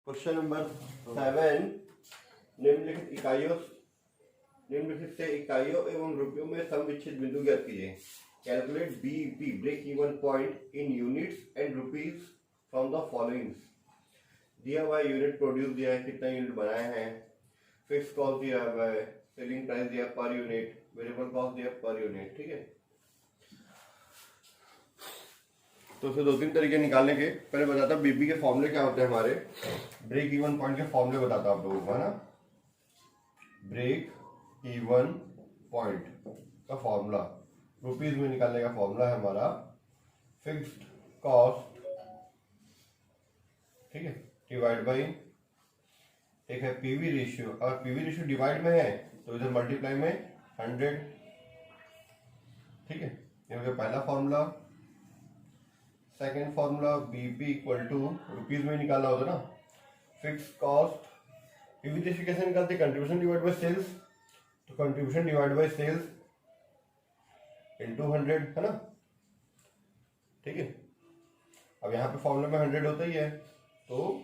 Question number 7, निम्नलिखित से इकाइयों एवं रुपयों में समविच्छेद बिंदु ज्ञात कीजिए। Calculate BEP break even point in units and rupees from the followings. दिया हुआ यूनिट प्रोड्यूस दिया है, कितना यूनिट बनाए हैं, फिक्स कॉस्ट दिया हुआ है, सेलिंग प्राइस दिया पर यूनिट, वेरिएबल कॉस्ट दिया पर यूनिट। ठीक है, तो उसे 2-3 तरीके निकालने के। पहले बताता बीपी के फॉर्मूले क्या होते हैं, हमारे ब्रेक इवन पॉइंट के फॉर्मूले बताता आप लोगों को, है ना। ब्रेक इवन पॉइंट का फॉर्मूला रुपीज में निकालने का फॉर्मूला है हमारा फिक्स्ड कॉस्ट, ठीक है, डिवाइड बाई एक है पीवी रेशियो। अगर पीवी रेशियो डिवाइड में है तो इधर मल्टीप्लाई में 100। ठीक है, ये हो गया पहला formula. Second formula BP equal to rupees में निकालना होता ना, फिक्स कॉस्ट। पीवी रेशियो कैसे निकालते, कंट्रीब्यूशन डिवाइड बाय सेल्स, तो contribution divide by sales into 100, है ना। ठीक है, अब यहाँ पे फॉर्मूला में 100 होता ही है, तो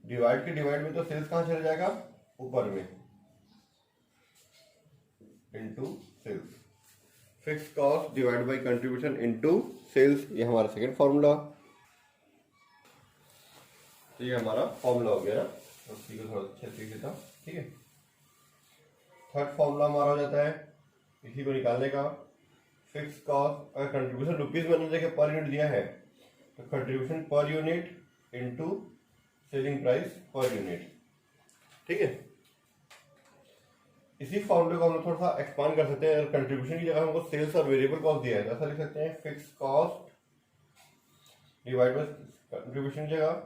डिवाइड के डिवाइड में तो सेल्स कहाँ चला जाएगा, ऊपर में, into sales. Fix cost divide by contribution into sales, ये हमारा सेकंड फॉर्मूला। तो ये हमारा फॉर्मूला हो गया ना, उसी को थोड़ा अच्छे तरीके था। ठीक है, थर्ड फॉर्मूला हमारा हो जाता है इसी को निकालने का, फिक्स कॉस्ट। अगर कंट्रीब्यूशन रुपीज में देखिए पर यूनिट दिया है तो contribution per unit into selling price per unit. ठीक है, इसी फॉर्मूले को हम लोग थोड़ा सा एक्सपांड कर सकते हैं। कंट्रीब्यूशन की जगह हमको सेल्स और वेरिएबल कॉस्ट दिया है तो ऐसा लिख सकते हैं, fix cost divide by contribution की जगह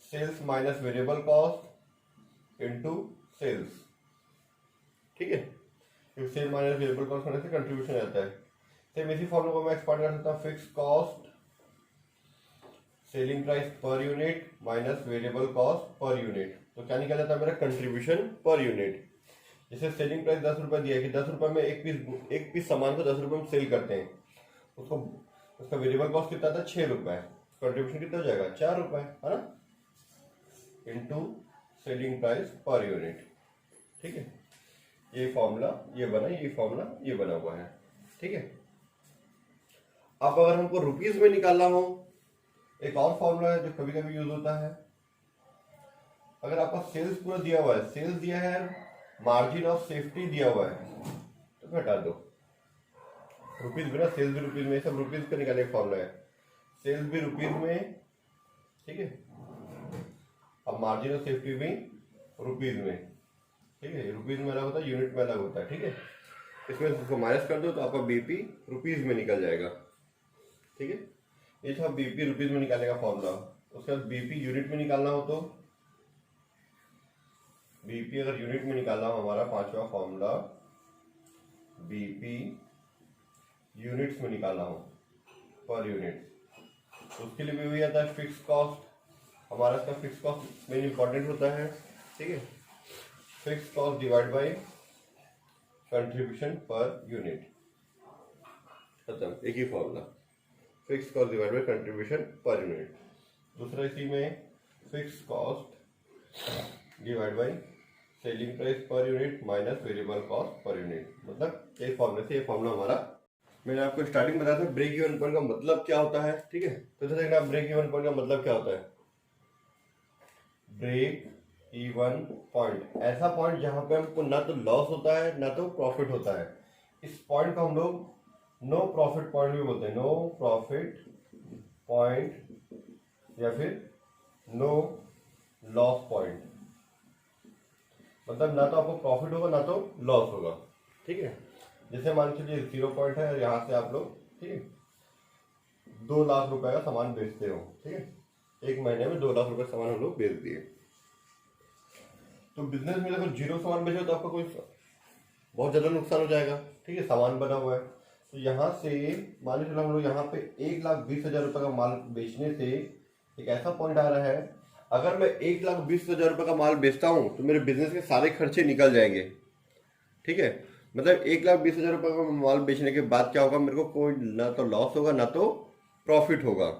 sales minus variable cost into sales. ठीक है, क्योंकि सेल माइनस वेरिएबल कॉस्ट होने से कंट्रीब्यूशन आता है। सेम इसी फॉर्मूले को मैं एक्सपांड कर सकता हूँ, fix cost selling price per unit minus variable cost per unit. तो क्या निकल जाता है मेरा, कंट्रीब्यूशन पर यूनिट। जैसे सेलिंग प्राइस 10 रुपए दिया है कि 10 रुपए में एक पीस सामान को 10 रुपए में सेल करते हैं, उसको उसका वेरिएबल कॉस्ट कितना था, 6 रुपए, कंट्रीब्यूशन कितना हो जाएगा, 4 रुपए, है ना, into selling price per unit. ठीक है, ये फॉर्मूला ये बना, ये फॉर्मूला ये बना हुआ है। ठीक है, अब अगर हमको रुपीज में निकालना हो, एक और फॉर्मूला है जो कभी कभी यूज होता है। अगर आपका सेल्स पूरा दिया हुआ है, सेल्स दिया है, मार्जिन ऑफ सेफ्टी दिया हुआ है, तो घटा दो रुपीज में ना, सेल्स भी रुपीज में, सब रुपीज का निकालने का फॉर्मूला है, सेल्स भी रुपीज में। ठीक है, अब मार्जिन ऑफ सेफ्टी भी रुपीज में। ठीक है, रुपीज में अलग होता है, यूनिट में अलग होता है। ठीक है, इसमें उसको माइनस कर दो तो आपका बीपी रुपीज में निकल जाएगा। ठीक है, ये था बीपी रुपीज में निकालने का फॉर्मूला। उसके बाद बीपी यूनिट में निकालना हो तो बीपी अगर यूनिट में निकालना हो, हमारा पांचवा फॉर्मूला बीपी यूनिट्स में निकालना हो पर यूनिट, तो उसके लिए भी वही आता है फिक्स कॉस्ट। हमारा इसका फिक्स कॉस्ट मेन इंपॉर्टेंट होता है। ठीक है, fix cost divide by contribution per unit, खत्म, एक ही formula, fix cost divide by contribution per unit. दूसरा इसी में fix cost divide by selling price per unit minus variable cost per unit. मतलब एक फॉर्मूले से ये फॉर्मूला हमारा, मैंने आपको स्टार्टिंग बताया था ब्रेक इवन पॉइंट का मतलब क्या होता है। ठीक है, तो जैसे देखना ब्रेक इवन पॉइंट का मतलब क्या होता है, ब्रेक इवन पॉइंट ऐसा पॉइंट जहां पे हमको ना तो लॉस होता है ना तो प्रॉफिट होता है। इस पॉइंट को हम लोग नो प्रॉफिट पॉइंट भी बोलते हैं, नो प्रॉफिट पॉइंट या फिर नो लॉस पॉइंट। मतलब ना तो आपको प्रॉफिट होगा ना तो लॉस होगा। ठीक है, जैसे मान लीजिए 0 पॉइंट है, यहाँ से आप लोग, ठीक है, 2 लाख रुपए का सामान बेचते हो। ठीक है, एक महीने में 2 लाख रुपए सामान हम लोग बेच दिए। तो बिजनेस में अगर 0 सामान बेचो तो आपका कोई बहुत ज्यादा नुकसान हो जाएगा। ठीक है, सामान बना हुआ है, तो यहाँ से मान लीजिए हम लोग यहाँ पे 1,20,000 रुपए का माल बेचने से एक ऐसा पॉइंट आ रहा है, अगर मैं 1,20,000 रुपए का माल बेचता हूं तो मेरे बिजनेस के सारे खर्चे निकल जाएंगे। ठीक है, मतलब 1,20,000 रुपए का माल बेचने के बाद क्या होगा, मेरे को कोई ना तो लॉस होगा ना तो प्रॉफिट होगा।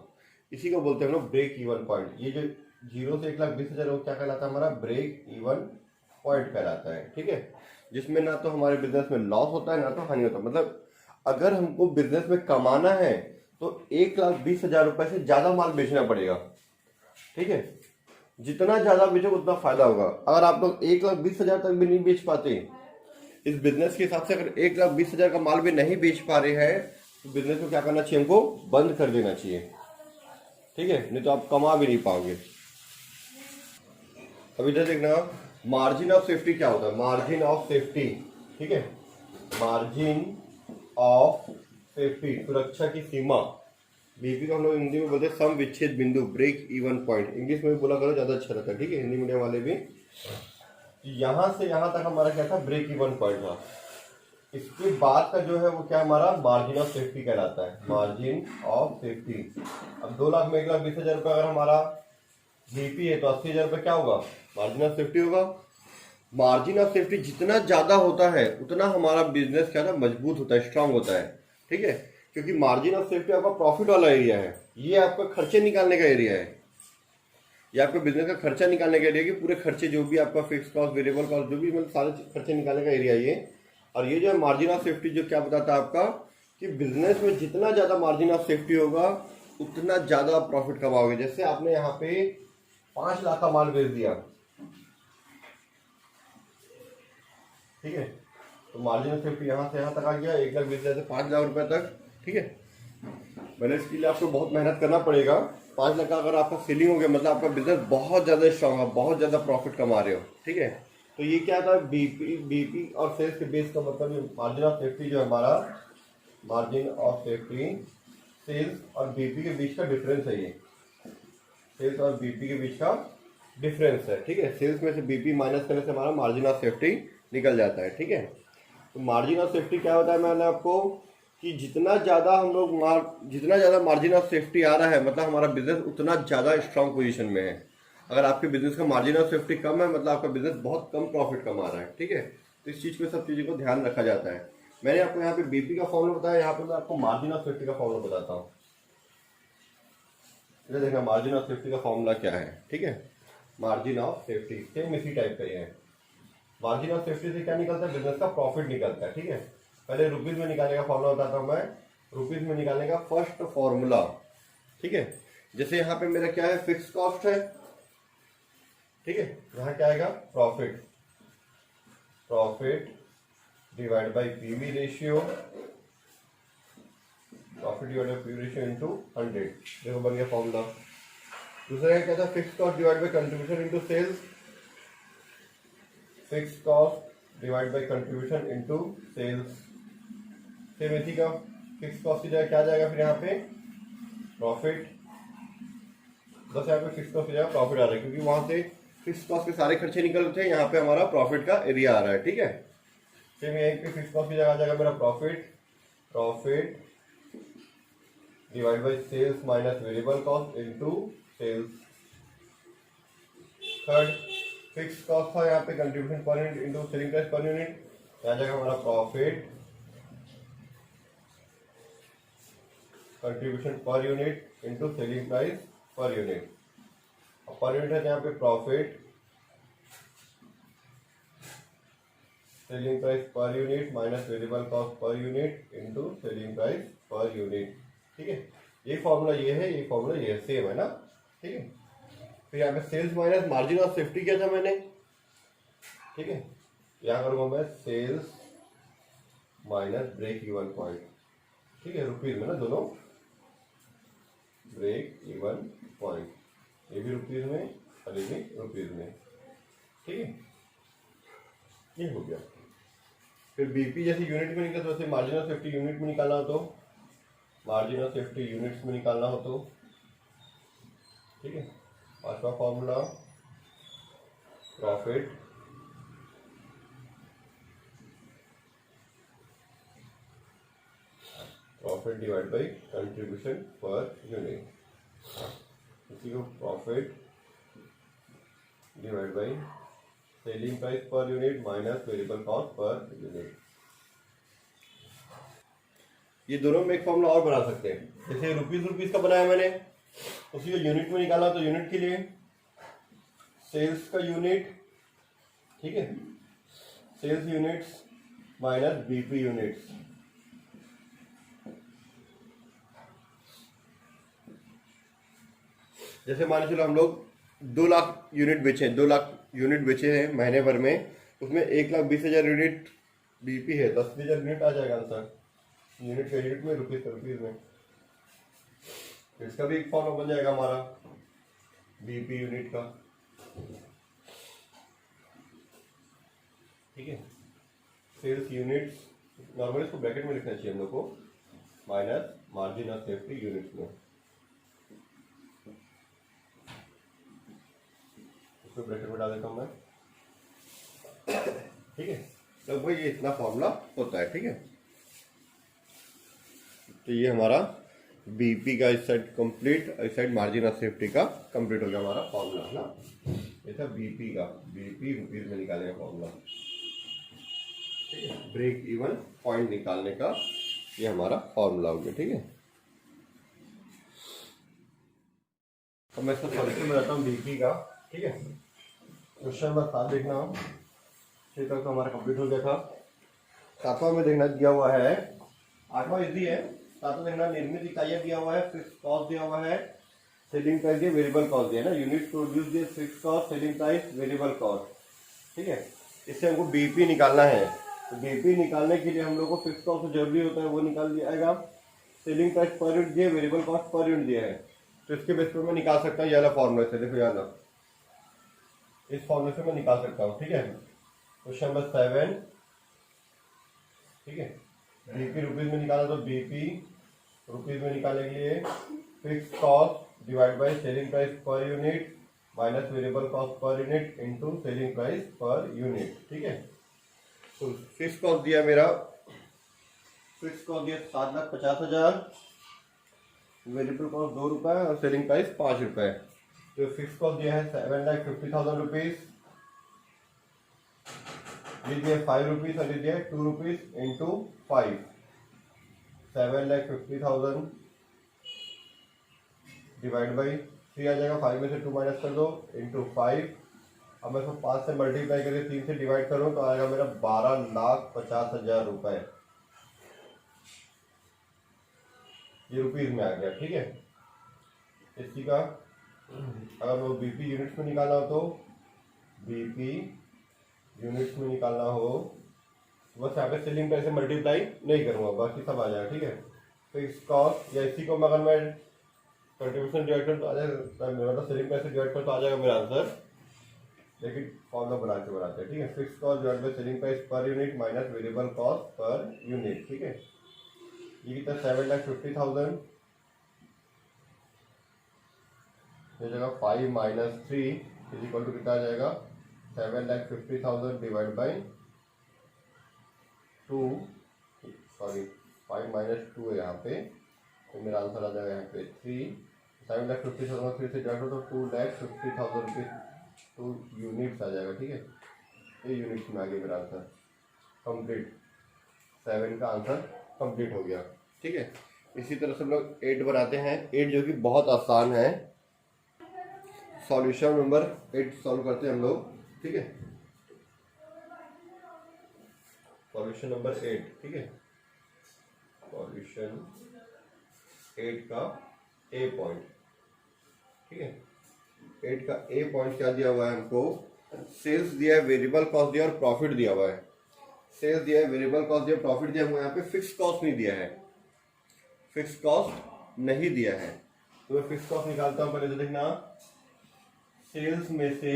इसी को बोलते हैं हम लोग ब्रेक इवन पॉइंट। ये जो 0 से 1,20,000 वो क्या कहलाता है हमारा ब्रेक इवन पॉइंट कहलाता है। ठीक है, जिसमें ना तो हमारे बिजनेस में लॉस होता है ना तो हानि होता है। मतलब अगर हमको बिजनेस में कमाना है तो 1,20,000 रुपए से ज्यादा माल बेचना पड़ेगा। ठीक है, जितना ज्यादा बेचोगे उतना फायदा होगा। अगर आप लोग 1,20,000 तक भी नहीं बेच पाते इस बिजनेस के हिसाब से, अगर 1,20,000 का माल भी नहीं बेच पा रहे हैं तो बिजनेस को क्या करना चाहिए, हमको बंद कर देना चाहिए। ठीक है, नहीं तो आप कमा भी नहीं पाओगे। अब इधर देखना, मार्जिन ऑफ सेफ्टी क्या होता है, मार्जिन ऑफ सेफ्टी। ठीक है, मार्जिन ऑफ सेफ्टी, सुरक्षा की सीमा। बीपी को हम लोग हिंदी में बोलते हैं सम विच्छेद बिंदु, ब्रेक इवन पॉइंट। इंग्लिश में भी बोला करो, ज्यादा अच्छा रहता है। ठीक है, हिंदी मीडियम वाले भी। यहां से यहां तक हमारा क्या था, ब्रेक इवन पॉइंट था। इसके बाद का जो है वो क्या हमारा मार्जिन ऑफ सेफ्टी कहलाता है, मार्जिन ऑफ सेफ्टी। अब 2 लाख में 1,20,000 रुपये अगर हमारा बीपी है तो 80,000 रुपये क्या होगा, मार्जिन ऑफ सेफ्टी होगा। मार्जिन ऑफ सेफ्टी जितना ज्यादा होता है उतना हमारा बिजनेस क्या था, मजबूत होता है, स्ट्रांग होता है। ठीक है, क्योंकि मार्जिन ऑफ सेफ्टी आपका प्रॉफिट वाला एरिया है, ये आपका खर्चे निकालने का एरिया है, ये आपके बिजनेस का खर्चा निकालने का एरिया, कि पूरे खर्चे जो भी आपका फिक्स कॉस्ट, वेरिएबल कॉस्ट, जो भी मतलब सारे खर्चे निकालने का एरिया ये। और ये जो है मार्जिन ऑफ सेफ्टी जो क्या बताता है आपका, कि बिजनेस में जितना ज्यादा मार्जिन ऑफ सेफ्टी होगा उतना ज्यादा आप प्रॉफिट कमाओगे। जैसे आपने यहाँ पे 5 लाख का माल बेच दिया, ठीक है, तो मार्जिन ऑफ सेफ्टी यहाँ से यहाँ तक आ गया, 1,20,000 से 5 लाख रुपए तक। ठीक है, पहले इसके लिए आपको बहुत मेहनत करना पड़ेगा। 5 लाख का अगर आपका सेलिंग हो गया मतलब आपका बिजनेस बहुत ज्यादा स्ट्रांग है, बहुत ज्यादा प्रॉफिट कमा रहे हो। ठीक है, तो ये क्या था, बीपी और सेल्स के बेस का मतलब मार्जिन ऑफ सेफ्टी जो है हमारा, मार्जिन ऑफ सेफ्टी सेल्स और बीपी के बीच का डिफरेंस है। ये सेल्स और बीपी के बीच का डिफरेंस है। ठीक है, सेल्स में से बीपी माइनस करने से हमारा मार्जिन ऑफ सेफ्टी निकल जाता है। ठीक है, तो मार्जिन ऑफ सेफ्टी क्या होता है, मैंने आपको कि जितना ज़्यादा मार्जिन ऑफ सेफ्टी आ रहा है मतलब हमारा बिजनेस उतना ज़्यादा स्ट्रांग पोजीशन में है। अगर आपके बिजनेस का मार्जिन ऑफ सेफ्टी कम है मतलब आपका बिजनेस बहुत कम प्रॉफिट कमा रहा है। ठीक है, तो इस चीज़ पे सब चीज़ों को ध्यान रखा जाता है। मैंने आपको यहाँ पे बीपी का फॉर्मूला बताया, यहाँ पे मैं आपको मार्जिन ऑफ सेफ्टी का फॉर्मूला बताता हूँ। देखना मार्जिन ऑफ सेफ्टी का फॉर्मूला क्या है। ठीक है, मार्जिन ऑफ सेफ्टी सेम इसी टाइप का ही है। मार्जिन ऑफ सेफ्टी से क्या निकलता है, बिजनेस का प्रॉफिट निकलता है। ठीक है, पहले रुपीज में निकालने का फॉर्मूला बताता हूं मैं, रुपीज में निकालने का फर्स्ट फॉर्मूला। ठीक है, जैसे यहाँ पे मेरा क्या है, फिक्स कॉस्ट है। ठीक है, यहाँ क्या आएगा, profit, profit divide by PV ratio, profit divide by PV ratio into 100। देखो बन गया फॉर्मूला। दूसरा क्या था, fix cost divide by contribution into sales, fix cost divide by contribution into sales. Same इसी का फिक्स कॉस्ट की जगह क्या जाएगा फिर यहाँ पे, प्रॉफिट। बस यहाँ पे फिक्स कॉस्ट की जगह प्रॉफिट आ रहा है क्योंकि वहां से फिक्स कॉस्ट के सारे खर्चे निकल रहे थे, यहाँ पे हमारा प्रॉफिट का एरिया आ रहा है। ठीक है, सेम यहीं पे फिक्स कॉस्ट की जगह आ जाएगा मेरा profit, profit divide by sales minus variable cost into sales. Third fix cost था यहाँ पे contribution per unit into selling price per unit, यहाँ जाएगा हमारा profit contribution per unit into selling price per unit. Per unit है यहाँ पे profit selling price per unit minus variable cost per unit into selling price per unit. ठीक है, ये formula ये है, ये फॉर्मूला ये सेम है ना। ठीक है, फिर यहाँ पे sales minus margin of safety किया था मैंने। ठीक है, यहाँ करूँगा मैं sales minus break even point. ठीक है, रुपीज में ना दोनों, ब्रेक इवन पॉइंट, ये भी रुपीज में और ये भी रुपीज में। ठीक है, ये हो गया। फिर बीपी जैसे यूनिट में निकलता है वैसे मार्जिन ऑफ सेफ्टी यूनिट में निकालना हो तो, मार्जिन ऑफ सेफ्टी यूनिट्स में निकालना हो तो। ठीक है, पांचवा formula profit profit divide by contribution per unit, इसी को profit divide by selling price per unit minus variable cost per unit. ये दोनों में एक फॉर्मूला और बना सकते हैं। जैसे रुपीज का बनाया मैंने, उसी को यूनिट में निकाला तो यूनिट के लिए सेल्स का यूनिट, ठीक है, sales units minus BP units. जैसे मान चलो हम लोग 2 लाख यूनिट बेचे, 2 लाख यूनिट बेचे हैं महीने भर में, उसमें 1,20,000 यूनिट बीपी है, 10,000 यूनिट आ जाएगा आंसर। यूनिट का यूनिट में, रुपीज का रुपीज में। तो इसका भी एक फॉर्मूला बन जाएगा हमारा बीपी यूनिट का, ठीक है। सेल्स यूनिट्स, नॉर्मली इसको ब्रैकेट में लिखना चाहिए हम लोग को, minus margin of safety units में, इसको ब्रैकेट में डाल देता हूं मैं, ठीक है। तो भाई ये इतना फॉर्मूला होता है, ठीक है। तो ये हमारा बीपी का इस साइड कंप्लीट, इस साइड मार्जिन ऑफ सेफ्टी का कंप्लीट हो गया हमारा फॉर्मूला, है ना। ये था बीपी का, बीपी रुपीज में निकालने का फॉर्मूला, ठीक है। ब्रेक इवन पॉइंट निकालने का ये हमारा फॉर्मूला हो गया, ठीक है। तो मैं इसका सॉल्यूशन बनाता हूँ बीपी का, ठीक है। क्वेश्चन नंबर 7 देखना, 6 तक तो हमारा कंप्लीट हो गया था। 7वां में देखना दिया हुआ है, 8वां इजी है। 7वां देखना, निर्मित इकाइयां दिया हुआ है, फिक्स कॉस्ट दिया हुआ है, सेलिंग प्राइस दिया, वेरिएबल कॉस्ट दिया ना, यूनिट प्रोड्यूस दिया, fix cost, selling price, variable cost, ठीक है। इससे हमको बीपी निकालना है। तो बीपी निकालने के लिए हम लोग को फिक्स कॉस्ट तो जरूरी होता है, वो निकाल दिया जाएगा। सेलिंग प्राइस पर यूनिट दिया, वेरिएबल कॉस्ट पर यूनिट दिया है, तो इसके बेस पर मैं निकाल सकता हूँ ये वाला फॉर्मूला से। देखो यार, इस फॉर्मूले से मैं निकाल सकता हूँ, ठीक है। क्वेश्चन नंबर 7, ठीक है। बीपी रुपीज में निकाला, तो बीपी रुपीज में निकालने के लिए fix cost divide by selling price per unit minus variable cost per unit into selling price per unit, ठीक है। तो फिक्स कॉस्ट दिया मेरा, फिक्स कॉस्ट दिया 7,50,000, वेरिएबल कॉस्ट 2 रुपए और सेलिंग प्राइस 5 रुपए। तो फिक्स कॉस्ट दिया है 7,50,000 रुपीज, ये दिया 5 रुपीज और ये दिया 2 रुपीज इंटू 5, 7,50,000 डिवाइड बाई 3 आ जाएगा, 5 में से 2 माइनस कर दो, इंटू 5। अब मैं इसको 5 से मल्टीप्लाई करके 3 से डिवाइड करूँ तो आएगा मेरा 12,50,000 रुपए, ये रुपीज में आ गया, ठीक है। इसी का अगर वो बीपी यूनिट्स में निकालना हो, तो बीपी यूनिट्स में निकालना हो, बस यहाँ पे सेलिंग प्राइस से मल्टीप्लाई नहीं करूँगा, बाकी सब आ जाएगा, ठीक है। फिक्स कॉस्ट या इसी को अगर मैं कंट्रीब्यूशन डिवाइड कर तो आ जाएगा, मतलब सेलिंग प्राइस से डिवाइड कर तो आ जाएगा मेरा आंसर, लेकिन फॉर्मूला बनाते हैं, ठीक है। Fix cost divide by selling price per unit minus variable cost per unit, ठीक है। ये कितना 7,50,000, ये जगह 5 माइनस 3 इज इक्वल टू कितना आ जाएगा 7,50,000 डिवाइड बाई 2, सॉरी 5 माइनस 2 है यहाँ पे, तो मेरा आंसर आ जाएगा यहाँ पे 3। 7,50,000 3 से डिवाइड हो तो 2,50,000 रुपीज, 2 यूनिट्स आ जाएगा, ठीक है। ये यूनिट्स में आ गया मेरा आंसर कंप्लीट, 7 का आंसर कंप्लीट हो गया, ठीक है। इसी तरह से हम लोग 8 बनाते हैं, 8 जो कि बहुत आसान है। सॉल्यूशन नंबर 8 सॉल्व करते हैं हम लोग, ठीक है। सॉल्यूशन नंबर 8, ठीक है। सॉल्यूशन 8 का ए पॉइंट, ठीक है। 8 का ए पॉइंट क्या दिया हुआ है हमको, सेल्स दिया है, वेरिएबल कॉस्ट दिया और प्रॉफिट दिया हुआ है। सेल्स दिया है, वेरिएबल कॉस्ट दिया, प्रॉफिट दिया हुआ है, यहाँ पे फिक्स कॉस्ट नहीं दिया है, फिक्स कॉस्ट नहीं दिया है। तो मैं फिक्स कॉस्ट निकालता हूँ, पहले तो देखना, सेल्स में से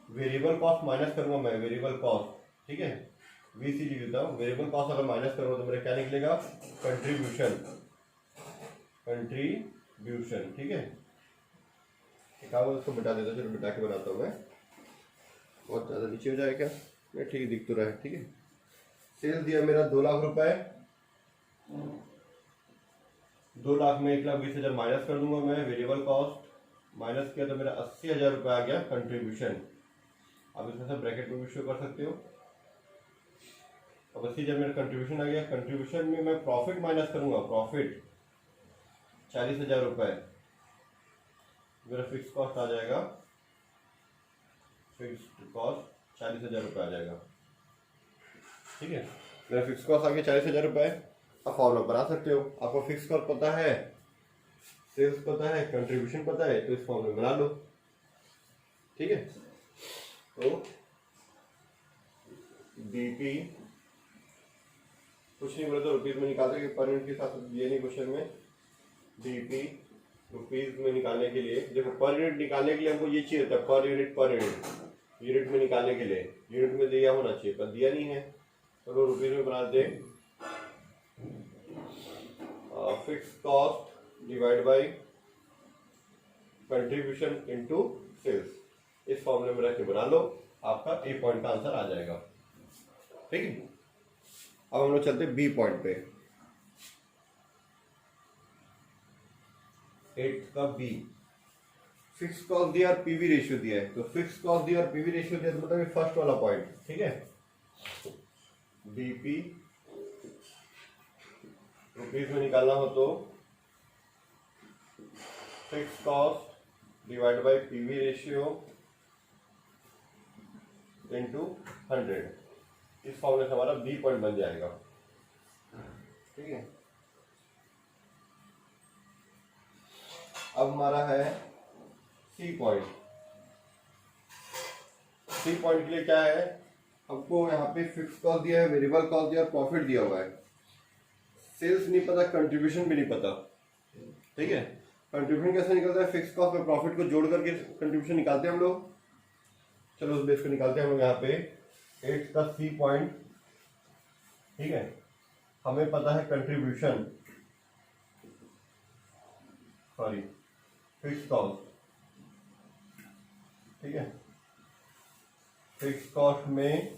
वेरिएबल कॉस्ट माइनस करूंगा मैं, वेरिएबल कॉस्ट, ठीक है, वीसी लिख देता हूँ। वेरिएबल कॉस्ट अगर माइनस करूंगा तो मेरा क्या निकलेगा, कंट्रीब्यूशन, कंट्रीब्यूशन, ठीक है। उसको बता देता हूँ, चलो बिटा के बनाता हूँ मैं, बहुत ज़्यादा नीचे हो जाएगा क्या, मैं ठीक दिख तो रहा है, ठीक है। सेल्स दिया मेरा 2 लाख रुपए, 2 लाख में 1,20,000 माइनस कर दूंगा मैं, वेरिएबल कॉस्ट माइनस किया तो मेरा 80,000 रुपये आ गया कंट्रीब्यूशन। अब इसमें से ब्रैकेट में भी शो कर सकते हो। अब 80,000 मेरा कंट्रीब्यूशन आ गया, कंट्रीब्यूशन में मैं प्रॉफिट माइनस करूंगा, प्रॉफिट 40,000 रुपये, मेरा फिक्स कॉस्ट आ जाएगा फिक्स्ड कॉस्ट 40,000 रुपये आ जाएगा। ठीक है, मेरा फिक्स कॉस्ट आगे 40,000 रुपये। आप फॉर्मूला बना सकते हो, आपको फिक्स कॉस्ट पता है, सेल्स पता है, कंट्रीब्यूशन पता है, तो इस फॉर्मूले बना लो। ठीक है, तो बीपी कुछ नहीं बोले तो रुपीज में निकाल देंगे, पर यूनिट के साथ ये नहीं क्वेश्चन में। बीपी रुपीज में निकालने के लिए, देखो पर यूनिट निकालने के लिए हमको ये चाहिए था, पर यूनिट यूनिट में निकालने के लिए यूनिट में दिया होना चाहिए, पर दिया नहीं है, तो रुपीज में बना दे। Fix cost divide by contribution into sales, इस फॉर्मूले में रख के बना लो, आपका ए पॉइंट का आंसर आ जाएगा। ठीक है, अब हम लोग चलते बी पॉइंट पे। 8 का बी, फिक्स कॉस्ट दिया और पीवी रेशियो दिया है, तो फिक्स कॉस्ट दिया और पीवी रेशियो दिया तो मतलब फर्स्ट वाला पॉइंट। ठीक है, बीपी रुपीज में निकालना हो तो fix cost divide bye PV ratio into 100, इस फॉर्मूले से हमारा बी पॉइंट बन जाएगा। ठीक है, अब हमारा है सी पॉइंट। सी पॉइंट के लिए क्या है, हमको यहाँ पे फिक्स कॉस्ट दिया है, वेरिएबल कॉस्ट दिया और प्रॉफिट दिया हुआ है। सेल्स नहीं पता, कंट्रीब्यूशन भी नहीं पता। ठीक है, कंट्रीब्यूशन कैसे निकलता है, फिक्स कॉस्ट और प्रॉफिट को जोड़ करके कंट्रीब्यूशन निकालते हैं हम लोग। चलो उस बेस को निकालते हैं हम लोग यहाँ पे 8 का सी पॉइंट। ठीक है, हमें पता है कंट्रीब्यूशन, सॉरी फिक्स कॉस्ट। ठीक है, फिक्स कॉस्ट में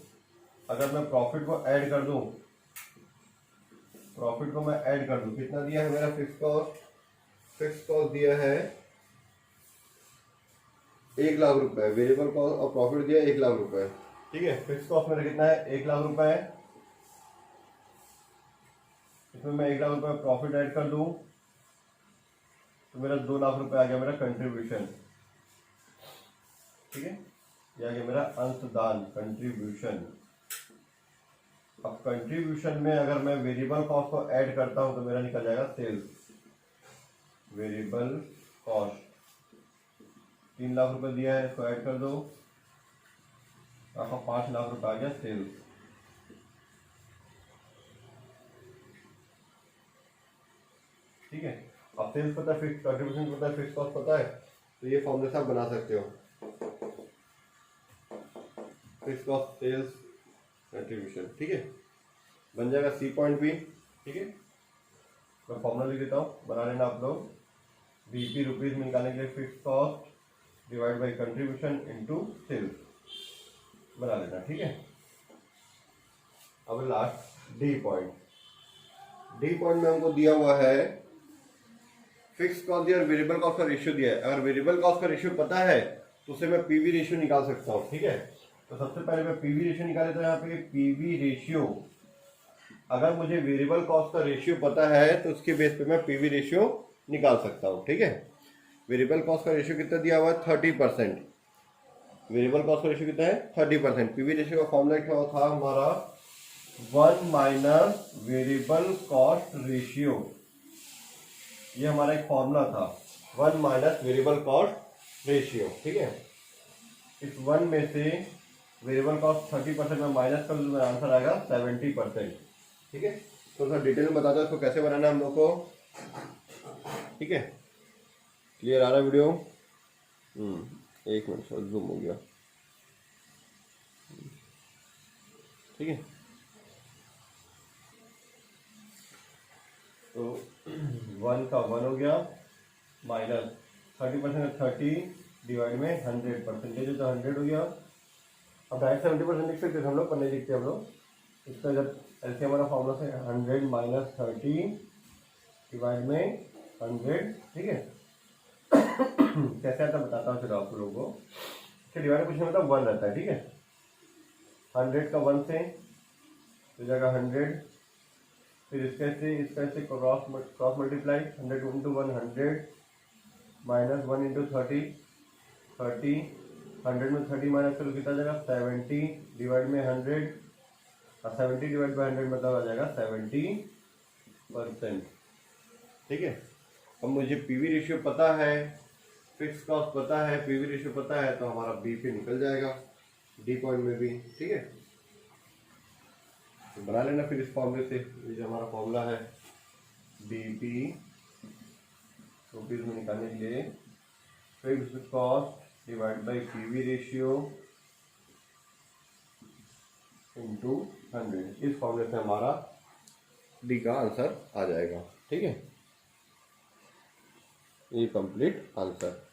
अगर मैं प्रॉफिट को ऐड कर दूं, प्रॉफिट को मैं ऐड कर दूं, कितना दिया है मेरा फिक्स कॉस्ट, फिक्स कॉस्ट दिया है 1 लाख रुपए, वेरिएबल कॉस्ट और प्रॉफिट दिया 1 लाख रुपए। ठीक है, फिक्स कॉस्ट मेरा कितना है 1 लाख रुपए है, इसमें मैं 1 लाख रुपए प्रॉफिट ऐड कर दूं तो मेरा 2 लाख रुपए आ गया मेरा कंट्रीब्यूशन। ठीक है, ये आ गया मेरा अंशदान कंट्रीब्यूशन। अब कंट्रीब्यूशन में अगर मैं वेरिएबल कॉस्ट को ऐड करता हूं तो मेरा निकल जाएगा सेल्स। वेरिएबल कॉस्ट 3 लाख रुपए दिया है, इसको ऐड कर दो, आपका 5 लाख रुपए आ गया सेल्स। ठीक है, अब सेल्स पता है, फिक्स कंट्रीब्यूशन पता है, फिक्स कॉस्ट पता है, तो ये फॉर्मूले से आप बना सकते हो, फिक्स कॉस्ट सेल्स कंट्रीब्यूशन। ठीक है, बन जाएगा सी पॉइंट भी। ठीक है, मैं फॉर्मूला लिख देता हूँ, बना लेना आप लोग। बीपी रुपीज में निकालने के लिए fix cost divide by contribution into sales बना लेना। ठीक है, अब last D point. D point में हमको दिया हुआ है फिक्स कॉस्ट दिया और वेरिएबल कॉस्ट का रेशियो दिया है। अगर वेरिएबल कॉस्ट का रेशियो पता है तो उसे मैं पीवी रेशियो निकाल सकता हूँ। ठीक है, तो सबसे पहले मैं पीवी रेशियो निकाले, तो यहाँ पे पीवी रेशियो, अगर मुझे वेरिएबल कॉस्ट का रेशियो पता है तो उसके बेस पे मैं पीवी रेशियो निकाल सकता हूँ। ठीक है, वेरिएबल कॉस्ट का रेशियो कितना दिया हुआ है 30%, वेरिएबल कॉस्ट का रेशियो कितना है 30%। पीवी रेशियो का फॉर्मूला क्या था हमारा 1 माइनस वेरिएबल कॉस्ट रेशियो, ये हमारा एक फॉर्मूला था 1 माइनस वेरिएबल कॉस्ट रेशियो। ठीक है, इस 1 में से वेरिएबल कॉस्ट 30% में माइनस कर दूँ, आंसर आएगा 70%। ठीक है, तो सर डिटेल में बताता हूँ इसको कैसे बनाना है हम लोग को। ठीक है, क्लियर आ रहा है वीडियो? एक मिनट सर, जूम हो गया। ठीक है, तो 1 का 1 हो गया, माइनस 30% 30 डिवाइड में 100 परसेंटेज है तो 100 हो गया। अब डायरेक्ट 70% लिख सकते थे हम लोग, पर नहीं लिखते हम लोग। इसका जब ऐसे हमारा फॉर्मूला से 100 माइनस 30 डिवाइड में 100। ठीक है, कैसे आता बताता हूँ फिर आप लोगों को। इसके डिवाइड कुछ नहीं मतलब 1 रहता है। ठीक है, 100 का 1 से तो जगह 100, फिर इसका से cross multiply 100 into 1 100 minus 1 into 30 30 100 में 30 माइनस करो कितना जाएगा 70 डिवाइड में 100 और 70 डिवाइड बाई 100 मतलब आ जाएगा 70%। ठीक है। अब मुझे पीवी रेशियो पता है, फिक्स कॉस्ट पता है, पीवी रेशियो पता है, तो हमारा बी पे निकल जाएगा डी पॉइंट में भी। ठीक है, तो बना लेना फिर इस फॉर्मूले से। ये जो हमारा फॉर्मूला है बीपी रुपीज में निकालने के लिए fixed cost divide by PV ratio into 100, इस फॉर्मूले से हमारा डी का आंसर आ जाएगा। ठीक है, ये कंप्लीट आंसर।